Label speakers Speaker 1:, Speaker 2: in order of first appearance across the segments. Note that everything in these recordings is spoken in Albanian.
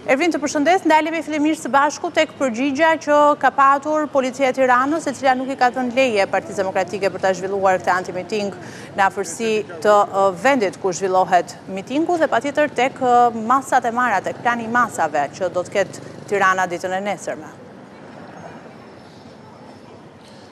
Speaker 1: Ervin, të përshëndes, ndalemi fillimisht së bashku tek përgjigja që ka patur Policia e Tiranës, e cila nuk i ka dhënë leje Partisë Demokratike për ta zhvilluar këtë antimiting në afërsi të vendit ku zhvillohet mitingu dhe patjetër tek masat e marra, tek plani i masave që do të ketë Tirana ditën e nesërme.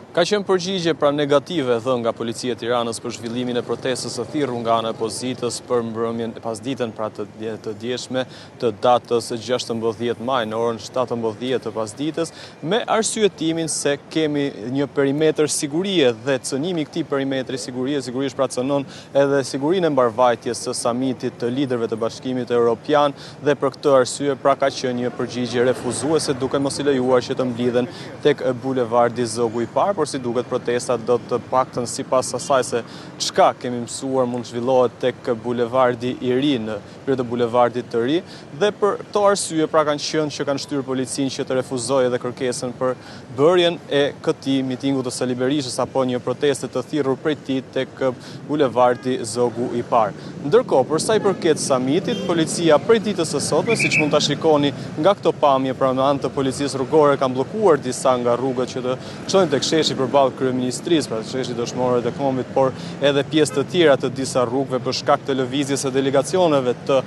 Speaker 2: Ka qenë përgjigje pra negative dhe nga Policia e Tiranës për zhvillimin e protestës së thirrur nga ana e opozitës për mbrëmjen pasditën pra të djeshme të datës 16 maj në orën 17 të pasditës, me arsyetimin se kemi një perimetër sigurie dhe cënimi i këtij perimetri sigurie sigurisht pra cënon edhe sigurinë e mbarvajtjes së samitit të liderëve të Bashkimit Evropian dhe për këtë arsye pra ka qenë një përgjigje refuzuese duke mos i lejuar që të mblidhen tek bulevardi Zogu i Parë, por si duket protestat do të paktën sipas asaj se çka kemi mësuar mund të zhvillohet tek bulevardi i ri në krye të bulevardit të ri dhe për këto arsye pra kanë qenë që kanë shtyrë policinë që të refuzojë edhe kërkesën për bërjen e këtij mitingu të Sali Berishës apo një proteste të thirrur prej tij tek bulevardi Zogu i Parë. Ndërkohë, për sa i përket samitit, policia prej ditës së sotme, siç mund ta shikoni nga këto pamje pra në anë të policisë rrugore kanë bllokuar disa nga rrugët që të çojnë tek sheshi përballë kryeministrisë, pra sheshi dëshmorëve të Kombit, por edhe pjesë të tjera të disa rrugëve për shkak të lëvizjes së delegacioneve të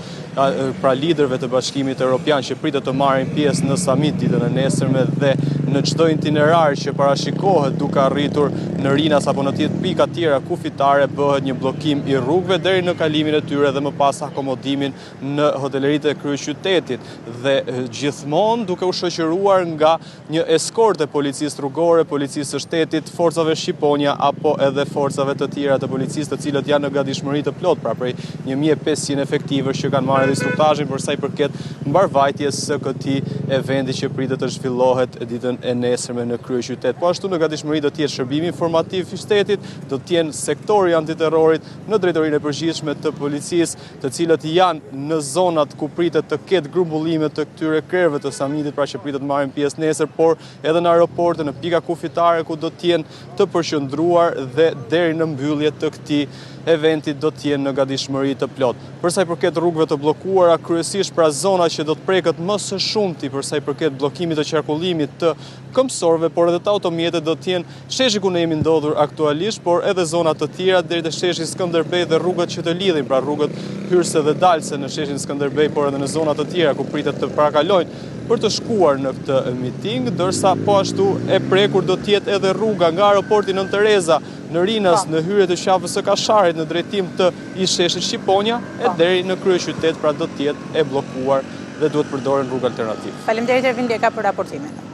Speaker 2: pra liderëve të Bashkimit Evropian që pritet të marrin pjesë në samit ditën e nesërme dhe në çdo itinerar që parashikohet duke arritur në Rinas apo në pika tjera kufitare bëhet një bllokim i rrugëve deri në kalimin e tyre dhe më pas akomodimin në hoteleritë e kryeqytetit dhe gjithmonë duke u shoqëruar nga një eskortë e policisë rrugore, policisë së shtetit, forcave shqiponja apo edhe forcave të tjera të policisë të cilët janë në gatishmëri të plot, pra prej 1500 efektivësh që kanë marrë instruktazhin për sa i përket mbarvajtjes së këtij eventi që pritet të zhvillohet ditën e nesërme në kryeqytet. Po ashtu në gatishmëri do të jetë shërbimi informativ i shtetit, do të jenë sektori antiterrorit në drejtorinë e përgjithshme të policisë, të cilët janë në zonat ku pritet të ketë grumbullime të këtyre krerëve të samitit, pra që pritet të marrin pjesë nesër, por edhe në aeroporte, në pika kufitare ku do të jenë të përqendruar dhe deri në mbyllje të këtij eventi do të jenë në gatishmëri të plot. Për sa i përket rrugëve të bllokuara, kryesisht pra zona që do të preket më së shumti për sa i përket bllokimit të qarkullimit të këmbësorëve, por edhe të automjeteve do të jenë sheshi ku ne jemi ndodhur aktualisht, por edhe zona të tjera deri te sheshi Skënderbej dhe rrugët që të lidhin, pra rrugët hyrëse dhe dalëse në sheshin Skënderbej, por edhe në zona të tjera ku pritet të parakalojnë për të shkuar në këtë miting, ndërsa po ashtu e prekur do të jetë edhe rruga nga aeroporti Nën Tereza në Rinas në hyrje të qafës së Kasharit në drejtim të sheshit Shqiponia e deri në kryeqytet, pra do të jetë e bllokuar dhe duhet përdoren rrugë alternativë.
Speaker 1: Faleminderit Ervin Leka për raportimin.